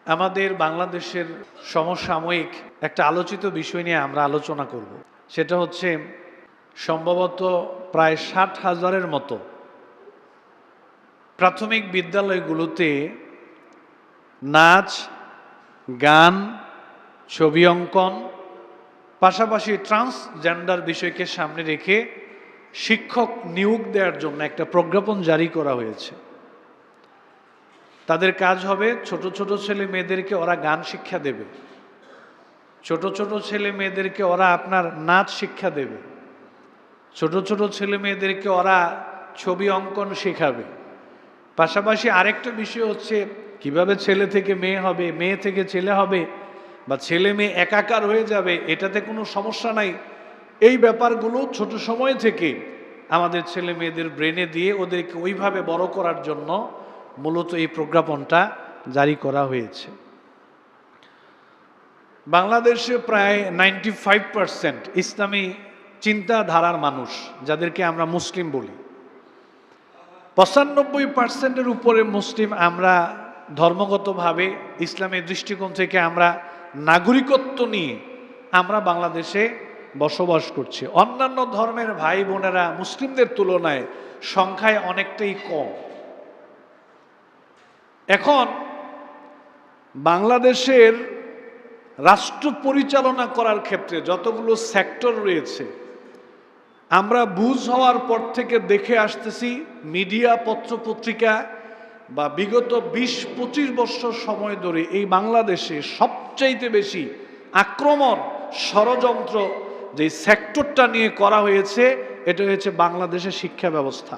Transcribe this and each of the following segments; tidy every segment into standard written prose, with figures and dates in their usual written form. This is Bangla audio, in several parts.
আমাদের বাংলাদেশের সমসাময়িক একটা আলোচিত বিষয় নিয়ে আমরা আলোচনা করব। সেটা হচ্ছে সম্ভবত প্রায় ৬০,০০০-এর মতো প্রাথমিক বিদ্যালয়গুলোতে নাচ, গান, ছবি অঙ্কন, পাশাপাশি ট্রান্সজেন্ডার বিষয়কে সামনে রেখে শিক্ষক নিয়োগ দেওয়ার জন্য একটা প্রজ্ঞাপন জারি করা হয়েছে। তাদের কাজ হবে ছোট ছোট ছেলে মেয়েদেরকে ওরা গান শিক্ষা দেবে, ছোট ছোট ছেলে মেয়েদেরকে ওরা আপনার নাচ শিক্ষা দেবে, ছোট ছোট ছেলে মেয়েদেরকে ওরা ছবি অঙ্কন শেখাবে। পাশাপাশি আরেকটা বিষয় হচ্ছে কিভাবে ছেলে থেকে মেয়ে হবে, মেয়ে থেকে ছেলে হবে, বা ছেলে মেয়ে একাকার হয়ে যাবে, এটাতে কোনো সমস্যা নাই। এই ব্যাপারগুলো ছোট সময় থেকে আমাদের ছেলে মেয়েদের ব্রেনে দিয়ে ওদেরকে ওইভাবে বড় করার জন্য মূলত এই প্রজ্ঞাপনটা জারি করা হয়েছে। বাংলাদেশে প্রায় 95% ইসলামী চিন্তাধারার মানুষ, যাদেরকে আমরা মুসলিম বলি। 95%-এর উপরে মুসলিম আমরা ধর্মগতভাবে ইসলামের দৃষ্টিকোণ থেকে আমরা নাগরিকত্ব নিয়ে আমরা বাংলাদেশে বসবাস করছি। অন্যান্য ধর্মের ভাই বোনেরা মুসলিমদের তুলনায় সংখ্যায় অনেকটাই কম। এখন বাংলাদেশের রাষ্ট্র পরিচালনা করার ক্ষেত্রে যতগুলো সেক্টর রয়েছে, আমরা বুঝ হওয়ার পর থেকে দেখে আসতেছি মিডিয়া, পত্রপত্রিকা বা বিগত ২০-২৫ বছর সময় ধরে এই বাংলাদেশে সবচাইতে বেশি আক্রমণ, ষড়যন্ত্র যে সেক্টরটা নিয়ে করা হয়েছে, এটা হচ্ছে বাংলাদেশের শিক্ষা ব্যবস্থা।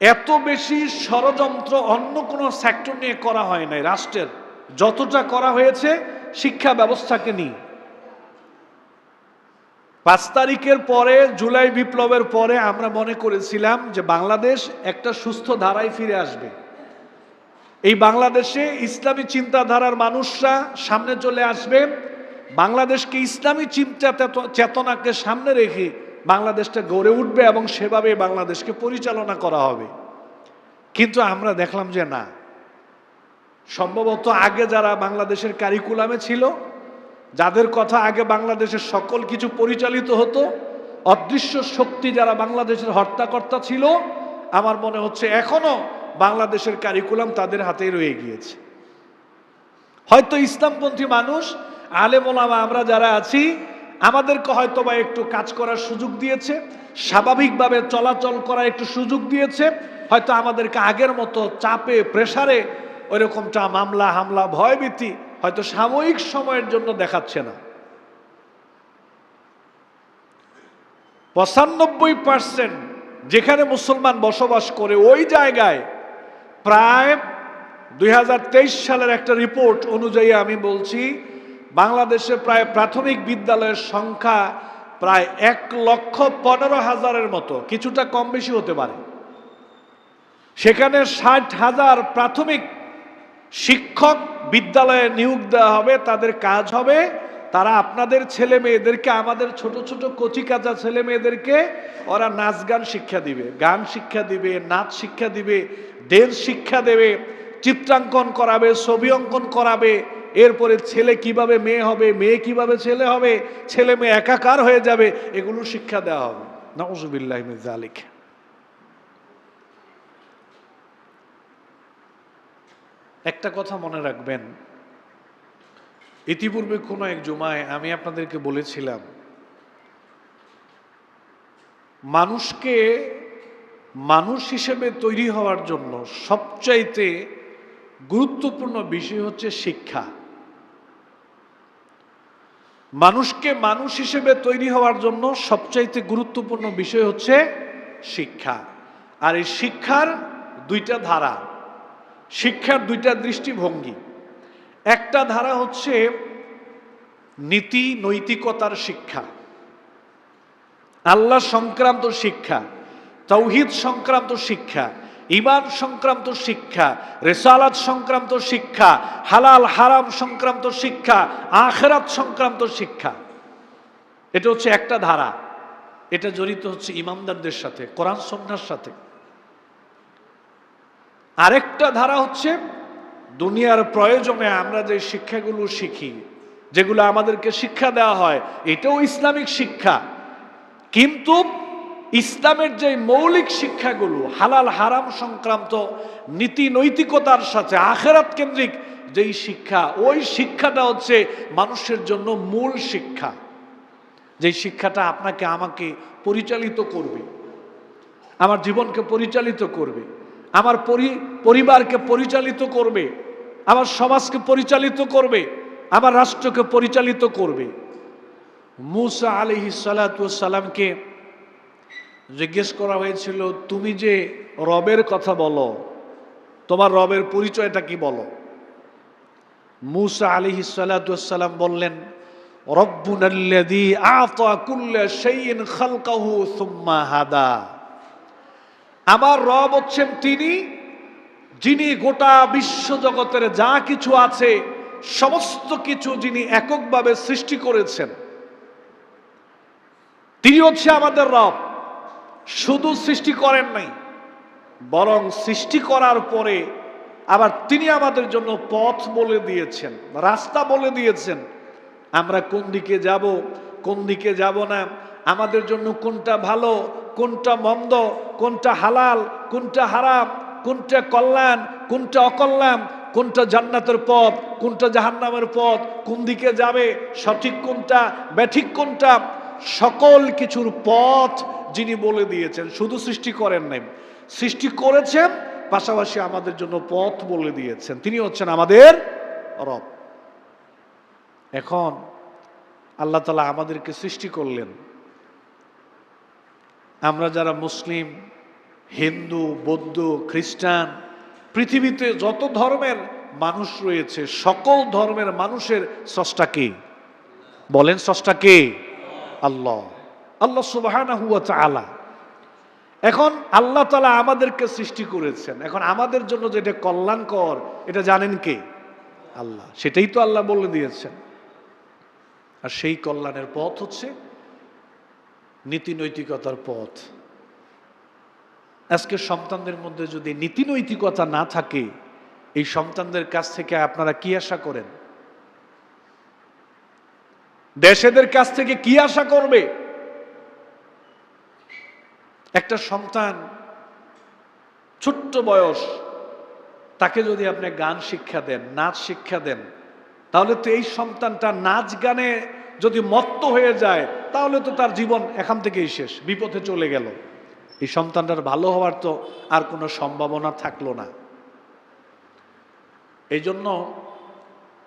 এত বেশি ষড়যন্ত্র অন্য কোনো সেক্টর নিয়ে করা হয় নাই রাষ্ট্রের, যতটা করা হয়েছে শিক্ষা ব্যবস্থাকে নিয়ে। ৫ তারিখের পরে, জুলাই বিপ্লবের পরে আমরা মনে করেছিলাম যে বাংলাদেশ একটা সুস্থ ধারায় ফিরে আসবে। এই বাংলাদেশে ইসলামী চিন্তাধারার মানুষরা সামনে চলে আসবে, বাংলাদেশকে ইসলামী চিন্তা চেতনাকে সামনে রেখে বাংলাদেশটা গড়ে উঠবে এবং সেভাবে বাংলাদেশকে পরিচালনা করা হবে। কিন্তু আমরা দেখলাম যে না, সম্ভবত আগে যারা বাংলাদেশের কারিকুলামে ছিল, যাদের কথা আগে বাংলাদেশের সকল কিছু পরিচালিত হতো, অদৃশ্য শক্তি যারা বাংলাদেশের হর্তাকর্তা ছিল, আমার মনে হচ্ছে এখনো বাংলাদেশের কারিকুলাম তাদের হাতেই রয়ে গিয়েছে। হয়তো ইসলামপন্থী মানুষ, আলেম ওলামা আমরা যারা আছি, আমাদেরকে হয়তো বা একটু কাজ করার সুযোগ দিয়েছে, স্বাভাবিকভাবে চলাচল করার একটু সুযোগ দিয়েছে। হয়তো আমাদেরকে আগের মতো চাপে, প্রেসারে ওইরকমটা মামলা হামলা, ভয়ভীতি হয়তো সাময়িক সময়ের জন্য দেখাচ্ছে না। ৯৫% যেখানে মুসলমান বসবাস করে ওই জায়গায় প্রায় ২০২৩ সালের একটা রিপোর্ট অনুযায়ী আমি বলছি, বাংলাদেশে প্রায় প্রাথমিক বিদ্যালয়ের সংখ্যা প্রায় ১,১৫,০০০-এর মতো, কিছুটা কম বেশি হতে পারে। সেখানে ৬০,০০০ প্রাথমিক শিক্ষক বিদ্যালয়ে নিয়োগ দেওয়া হবে। তাদের কাজ হবে তারা আপনাদের ছেলে মেয়েদেরকে, আমাদের ছোট ছোট কচি কাঁচা ছেলে মেয়েদেরকে ওরা নাচ গান শিক্ষা দিবে, গান শিক্ষা দিবে, নাচ শিক্ষা দিবে, দেশ শিক্ষা দেবে, চিত্রাঙ্কন করাবে, ছবি অঙ্কন করাবে। এরপরে ছেলে কিভাবে মেয়ে হবে, মেয়ে কিভাবে ছেলে হবে, ছেলে মেয়ে একাকার হয়ে যাবে, এগুলো শিক্ষা দেওয়া হবে। নাউযুবিল্লাহি মিন যালিক। একটা কথা মনে রাখবেন, ইতিপূর্বে কোনো এক জুমায় আমি আপনাদেরকে বলেছিলাম, মানুষকে মানুষ হিসেবে তৈরি হওয়ার জন্য সবচাইতে গুরুত্বপূর্ণ বিষয় হচ্ছে শিক্ষা। মানুষকে মানুষ হিসেবে তৈরি হওয়ার জন্য সবচাইতে গুরুত্বপূর্ণ বিষয় হচ্ছে শিক্ষা। আর এই শিক্ষার দুইটা ধারা, শিক্ষার দুইটা দৃষ্টিভঙ্গি। একটা ধারা হচ্ছে নীতি নৈতিকতার শিক্ষা, আল্লাহ সংক্রান্ত শিক্ষা, তাওহীদ সংক্রান্ত শিক্ষা, ঈমান সংক্রান্ত শিক্ষা, রিসালাত সংক্রান্ত শিক্ষা, হালাল হারাম সংক্রান্ত শিক্ষা, আখিরাত সংক্রান্ত শিক্ষা। এটা হচ্ছে একটা ধারা। এটা জড়িত হচ্ছে ইমানদারদের সাথে, কোরআন সুন্নাহর সাথে। আরেকটা ধারা হচ্ছে দুনিয়ার প্রয়োজনে আমরা যে শিক্ষাগুলো শিখি, যেগুলো আমাদেরকে শিক্ষা দেওয়া হয়, এটাও ইসলামিক শিক্ষা। কিন্তু ইসলামের যে মৌলিক শিক্ষাগুলো, হালাল হারাম সংক্রান্ত নীতি নৈতিকতার সাথে আখিরাত কেন্দ্রিক যেই শিক্ষা, ওই শিক্ষাটা হচ্ছে মানুষের জন্য মূল শিক্ষা। যেই শিক্ষাটা আপনাকে আমাকে পরিচালিত করবে, আমার জীবনকে পরিচালিত করবে, আমার পরিবারকে পরিচালিত করবে, আমার সমাজকে পরিচালিত করবে, আমার রাষ্ট্রকে পরিচালিত করবে। মূসা আলাইহিস সালাতু ওয়াস সালামকে জিজ্ঞেস করা হয়েছিল, তুমি যে রবের কথা বলো, তোমার রবের পরিচয়টা কি বলো? মূসা আলাইহিস সালাতু ওয়াস সালাম বললেন, রব্বুনাল্লাযী আ'তা কুল্লা শাইইন খালকাহু সুম্মা হাদা। আমার রব হচ্ছেন তিনি যিনি গোটা বিশ্ব জগতের যা কিছু আছে সমস্ত কিছু যিনি এককভাবে সৃষ্টি করেছেন। তিনি হচ্ছে আমাদের রব। শুধু সৃষ্টি করেন নাই, বরং সৃষ্টি করার পরে আবার তিনি আমাদের জন্য পথ বলে দিয়েছেন, রাস্তা বলে দিয়েছেন। আমরা কোন দিকে যাব, কোন দিকে যাব না, আমাদের জন্য কোনটা ভালো, কোনটা মন্দ, কোনটা হালাল, কোনটা হারাম, কোনটা কল্যাণ, কোনটা অকল্যাণ, কোনটা জান্নাতের পথ, কোনটা জাহান্নামের পথ, কোন দিকে যাবে, সঠিক কোনটা, ব্যাঠিক কোনটা, সকল কিছুর পথ যিনি বলে দিয়েছেন। শুধু সৃষ্টি করেন নাই, সৃষ্টি করেছেন, পাশাপাশি আমাদের জন্য পথ বলে দিয়েছেন। তিনি হচ্ছেন আমাদের রব। এখন আল্লাহ তাআলা আমাদেরকে সৃষ্টি করলেন। আমরা যারা মুসলিম, হিন্দু, বৌদ্ধ, খ্রিস্টান, পৃথিবীতে যত ধর্মের মানুষ রয়েছে, সকল ধর্মের মানুষের স্রষ্টা কে? বলেন, স্রষ্টা কে? আল্লাহ, আল্লাহ সুবহানাহু ওয়া তাআলা। এখন আল্লাহ তাআলা আমাদেরকে সৃষ্টি করেছেন। এখন আমাদের জন্য যেটা কল্যাণকর, এটা জানেন কে? আল্লাহ। সেটাই তো আল্লাহ বলে দিয়েছেন। আর সেই কল্যাণের পথ হচ্ছে নীতি নৈতিকতার পথ। আজকে সন্তানদের মধ্যে যদি নীতি নৈতিকতা না থাকে, এই সন্তানদের কাছ থেকে আপনারা কি আশা করেন? দেশেদের কাছ থেকে কি আশা করবে? একটা সন্তান ছোট্ট বয়স, তাকে যদি আপনি গান শিক্ষা দেন, নাচ শিক্ষা দেন, তাহলে তো এই সন্তানটা নাচ গানে যদি মত্ত হয়ে যায়, তাহলে তো তার জীবন এখান থেকেই শেষ, বিপথে চলে গেল। এই সন্তানটার ভালো হওয়ার তো আর কোনো সম্ভাবনা থাকলো না। এই জন্য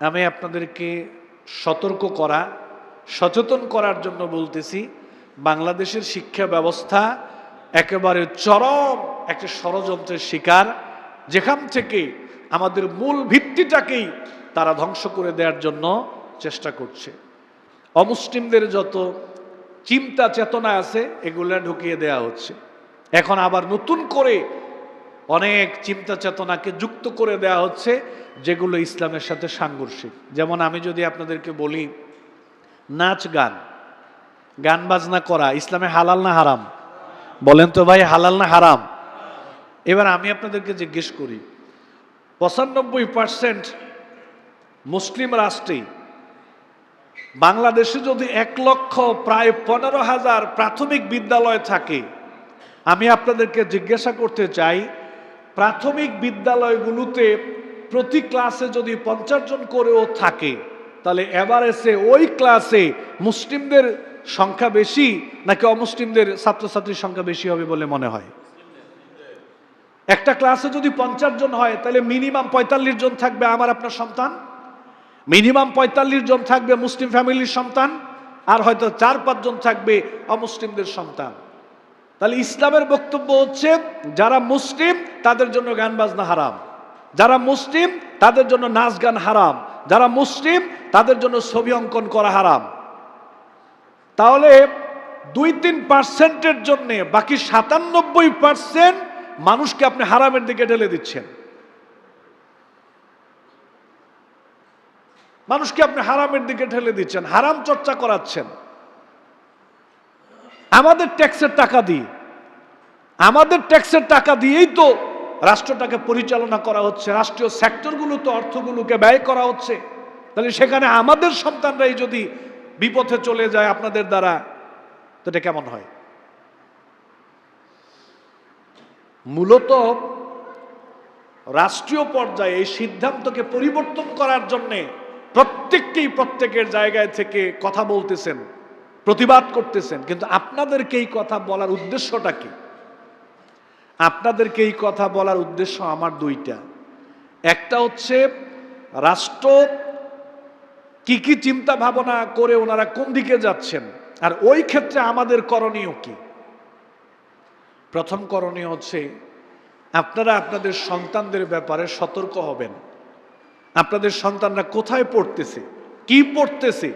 আমি আপনাদেরকে সতর্ক করা, সচেতন করার জন্য বলতেছি, বাংলাদেশের শিক্ষা ব্যবস্থা একেবারে চরম একটা ষড়যন্ত্রের শিকার, যেখান থেকে আমাদের মূল ভিত্তিটাকেই তারা ধ্বংস করে দেওয়ার জন্য চেষ্টা করছে। অমুসলিমদের যত চিন্তা চেতনা আছে, এগুলা ঢুকিয়ে দেওয়া হচ্ছে। এখন আবার নতুন করে অনেক চিন্তা চেতনাকে যুক্ত করে দেওয়া হচ্ছে, যেগুলো ইসলামের সাথে সাংঘর্ষিক। যেমন আমি যদি আপনাদেরকে বলি, নাচ গান, গান বাজনা করা ইসলামে হালাল না হারাম? বলেন তো ভাই, হালাল না হারাম? এবার আমি আপনাদেরকে জিজ্ঞেস করি, 95% মুসলিম রাষ্ট্রে, বাংলাদেশে যদি 1,15,000 প্রাথমিক বিদ্যালয় থাকে, আমি আপনাদেরকে জিজ্ঞাসা করতে চাই, প্রাথমিক বিদ্যালয়গুলোতে প্রতি ক্লাসে যদি 50 জন করেও থাকে, তাহলে এভারেজে ওই ক্লাসে মুসলিমদের সংখ্যা বেশি নাকি অমুসলিমদের ছাত্রছাত্রীর সংখ্যা বেশি হবে বলে মনে হয়? একটা ক্লাসে যদি 50 জন হয়, তাহলে মিনিমাম 45 জন থাকবে আমার আপনার সন্তান, মিনিমাম 45 জন থাকবে মুসলিম ফ্যামিলির সন্তান, আর হয়তো 4-5 জন থাকবে অমুসলিমদের সন্তান। তাহলে ইসলামের বক্তব্য হচ্ছে, যারা মুসলিম তাদের জন্য গান বাজনা হারাম, যারা মুসলিম তাদের জন্য নাচ গান হারাম, যারা মুসলিম তাদের জন্য ছবি অঙ্কন করা হারাম। তাহলে 2-3%-এর জন্য বাকি 97% মানুষকে আপনি হারামের দিকে ঢেলে দিচ্ছেন। মানুষকে আপনি হারামের দিকে ঠেলে দিচ্ছেন, হারাম চর্চা করাচ্ছেন। আমাদের ট্যাক্সের টাকা দিয়েই তো রাষ্ট্রটাকে পরিচালনা করা হচ্ছে, রাষ্ট্রীয় সেক্টরগুলোতে অর্থগুলোকে ব্যয় করা হচ্ছে, তাহলে সেখানে আমাদের সন্তানরাই যদি বিপথে চলে যায় আপনাদের দ্বারা, তো এটা কেমন হয়? মূলত রাষ্ট্রীয় পর্যায়ে এই সিদ্ধান্তকে পরিবর্তন করার জন্য প্রত্যেককেই প্রত্যেকের জায়গায় থেকে কথা বলতেছেন, প্রতিবাদ করতেছেন, কিন্তু আপনাদেরকে এই কথা বলার উদ্দেশ্যটা কি? আপনাদেরকে এই কথা বলার উদ্দেশ্য আমার দুইটা। একটা হচ্ছে রাষ্ট্র কি কি চিন্তা ভাবনা করে ওনারা কোন দিকে যাচ্ছেন, আর ওই ক্ষেত্রে আমাদের করণীয় কি। প্রথম করণীয় হচ্ছে আপনারা আপনাদের সন্তানদের ব্যাপারে সতর্ক হবেন। আপনাদের সন্তানরা কোথায় পড়তেছে, কি পড়তেছে,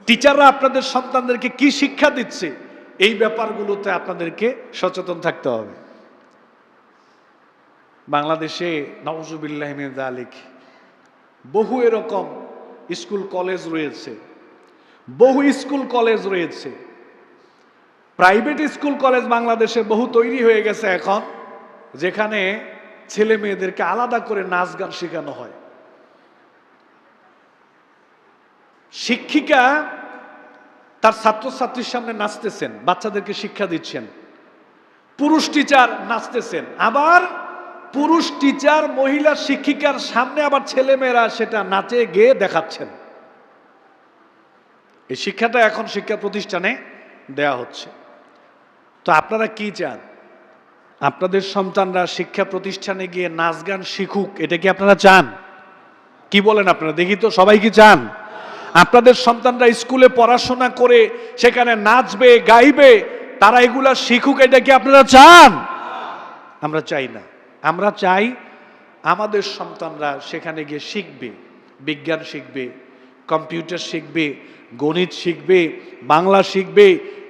টিচাররা আপনাদের সন্তানদেরকে কি শিক্ষা দিচ্ছে, এই ব্যাপারগুলোতে আপনাদেরকে সচেতন থাকতে হবে। বাংলাদেশে নাউজুবিল্লাহ মিন যালিক বহু এরকম স্কুল কলেজ রয়েছে, বহু স্কুল কলেজ রয়েছে, প্রাইভেট স্কুল কলেজ বাংলাদেশে বহু তৈরি হয়ে গেছে এখন, যেখানে ছেলে মেয়েদেরকে আলাদা করে নাচ গান শেখানো হয়। শিক্ষিকা তার ছাত্রছাত্রীর সামনে নাচতেছেন, বাচ্চাদেরকে শিক্ষা দিচ্ছেন, পুরুষ টিচার নাচতেছেন, আবার পুরুষ টিচার মহিলা শিক্ষিকার সামনে আবার ছেলে মেয়েরা সেটা নাচে গেয়ে দেখাচ্ছেন। এই শিক্ষাটা এখন শিক্ষা প্রতিষ্ঠানে দেয়া হচ্ছে। তো আপনারা কি চান? আপনাদের সন্তানরা শিক্ষা প্রতিষ্ঠানে গিয়ে নাচ গান শিখুক, এটা কি আপনারা চান? কি বলেন আপনারা, দেখি তো, সবাই কি চান? আপনাদের সন্তানরা স্কুলে পড়াশোনা করে সেখানে নাচবে গাইবে, তারা এগুলা শিখুক, এটা কি আপনারা চান? আমরা চাই না। আমরা চাই আমাদের সন্তানরা সেখানে গিয়ে শিখবে, বিজ্ঞান শিখবে, কম্পিউটার শিখবে, গণিত শিখবে, বাংলা শিখবে,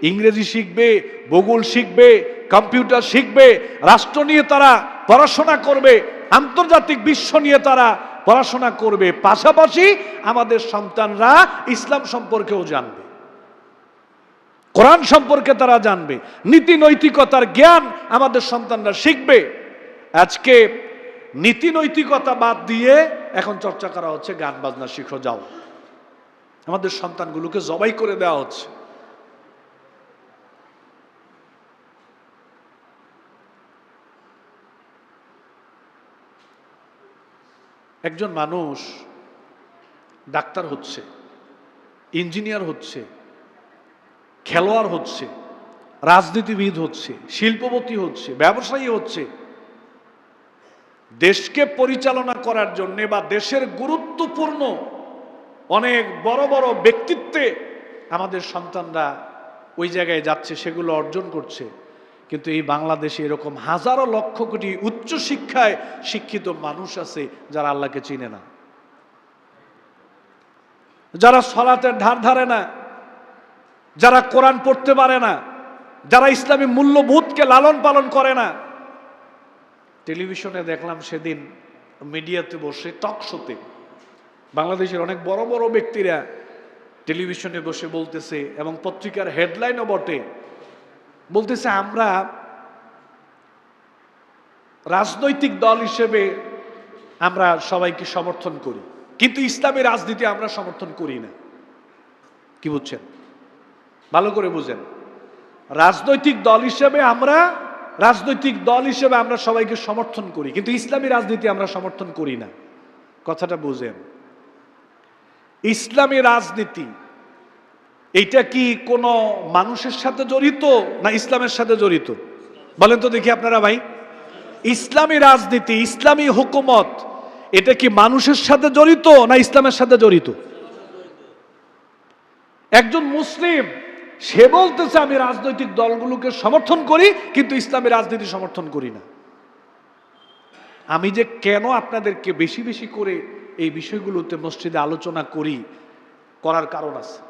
ইংরেজি শিখবে, ভূগোল শিখবে, কম্পিউটার শিখবে, রাষ্ট্র নিয়ে তারা পড়াশোনা করবে, আন্তর্জাতিক বিশ্ব নিয়ে তারা পড়াশোনা করবে। পাশাপাশি আমাদের সন্তানরা ইসলাম সম্পর্কেও জানবে, কোরআন সম্পর্কে তারা জানবে, নীতি নৈতিকতার জ্ঞান আমাদের সন্তানরা শিখবে। আজকে নীতি নৈতিকতা বাদ দিয়ে এখন চর্চা করা হচ্ছে গান বাজনা শিখো যাও। আমাদের সন্তানগুলোকে জবাই করে দেওয়া হচ্ছে। একজন মানুষ ডাক্তার হচ্ছে, ইঞ্জিনিয়ার হচ্ছে, খেলোয়াড় হচ্ছে, রাজনীতিবিদ হচ্ছে, শিল্পপতি হচ্ছে, ব্যবসায়ী হচ্ছে, দেশকে পরিচালনা করার জন্য বা দেশের গুরুত্বপূর্ণ অনেক বড় বড় ব্যক্তিত্বে আমাদের সন্তানরা ওই জায়গায় যাচ্ছে, সেগুলো অর্জন করছে। কিন্তু এই বাংলাদেশে এরকম হাজারো লক্ষ কোটি উচ্চ শিক্ষায় শিক্ষিত মানুষ আছে যারা আল্লাহকে চিনে না, যারা সালাতের ধার ধারে না, যারা কোরআন পড়তে পারে না, যারা ইসলামী মূল্যবোধকে লালন পালন করে না। টেলিভিশনে দেখলাম সেদিন, মিডিয়াতে বসে, টক শোতে বাংলাদেশের অনেক বড় বড় ব্যক্তিরা টেলিভিশনে বসে বলতেছে, এবং পত্রিকার হেডলাইনও বটে, বলতেছে আমরা রাজনৈতিক দল হিসেবে আমরা সবাইকে সমর্থন করি, কিন্তু ইসলামী রাজনীতি আমরা সমর্থন করি না। কি বুঝছেন? ভালো করে বুঝেন। রাজনৈতিক দল হিসেবে আমরা সবাইকে সমর্থন করি, কিন্তু ইসলামী রাজনীতি আমরা সমর্থন করি না। কথাটা বুঝেন। ইসলামী রাজনীতি এইটা কি কোনো মানুষের সাথে জড়িত না ইসলামের সাথে জড়িত? বলেন তো দেখি আপনারা ভাই। ইসলামী রাজনীতি, ইসলামী হুকুমত, এটা কি মানুষের সাথে জড়িত না ইসলামের সাথে জড়িত? একজন মুসলিম সে বলতেছে আমি রাজনৈতিক দলগুলোকে সমর্থন করি, কিন্তু ইসলামী রাজনীতি সমর্থন করি না। আমি যে কেন আপনাদেরকে বেশি বেশি করে এই বিষয়গুলোতে মসজিদে আলোচনা করার কারণ আছে।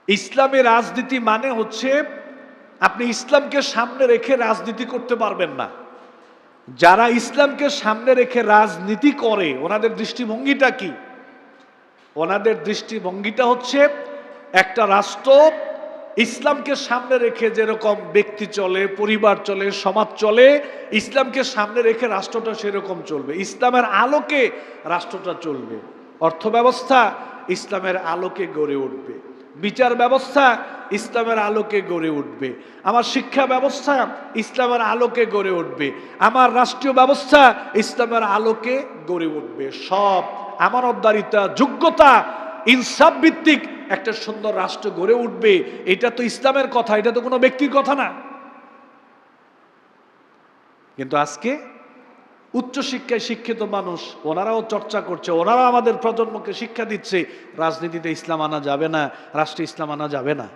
ইসলামী রাজনীতি মানে হচ্ছে আপনি ইসলামকে সামনে রেখে রাজনীতি করতে পারবেন না। যারা ইসলামকে সামনে রেখে রাজনীতি করে ওনাদের দৃষ্টিভঙ্গিটা কি? ওনাদের দৃষ্টিভঙ্গিটা হচ্ছে একটা রাষ্ট্র ইসলামকে সামনে রেখে যেরকম ব্যক্তি চলে, পরিবার চলে, সমাজ চলে, ইসলামকে সামনে রেখে রাষ্ট্রটা সেরকম চলবে। ইসলামের আলোকে রাষ্ট্রটা চলবে। অর্থ ব্যবস্থা ইসলামের আলোকে গড়ে উঠবে, বিচার ব্যবস্থা ইসলামের আলোকে গড়ে উঠবে, আমার শিক্ষা ব্যবস্থা ইসলামের আলোকে গড়ে উঠবে, আমার রাষ্ট্রীয় ব্যবস্থা ইসলামের আলোকে গড়ে উঠবে। সব আমানতদারিতা, যোগ্যতা, ইনসাফ ভিত্তিক একটা সুন্দর রাষ্ট্র গড়ে উঠবে। এটা তো ইসলামের কথা, এটা তো কোনো ব্যক্তির কথা না। কিন্তু আজকে উচ্চশিক্ষায় শিক্ষিত মানুষ, ওনারাও চর্চা করছে, ওনারাও আমাদের প্রজন্মকে শিক্ষা দিচ্ছে রাজনীতিতে ইসলাম আনা যাবে না, রাষ্ট্রে ইসলাম আনা যাবে না।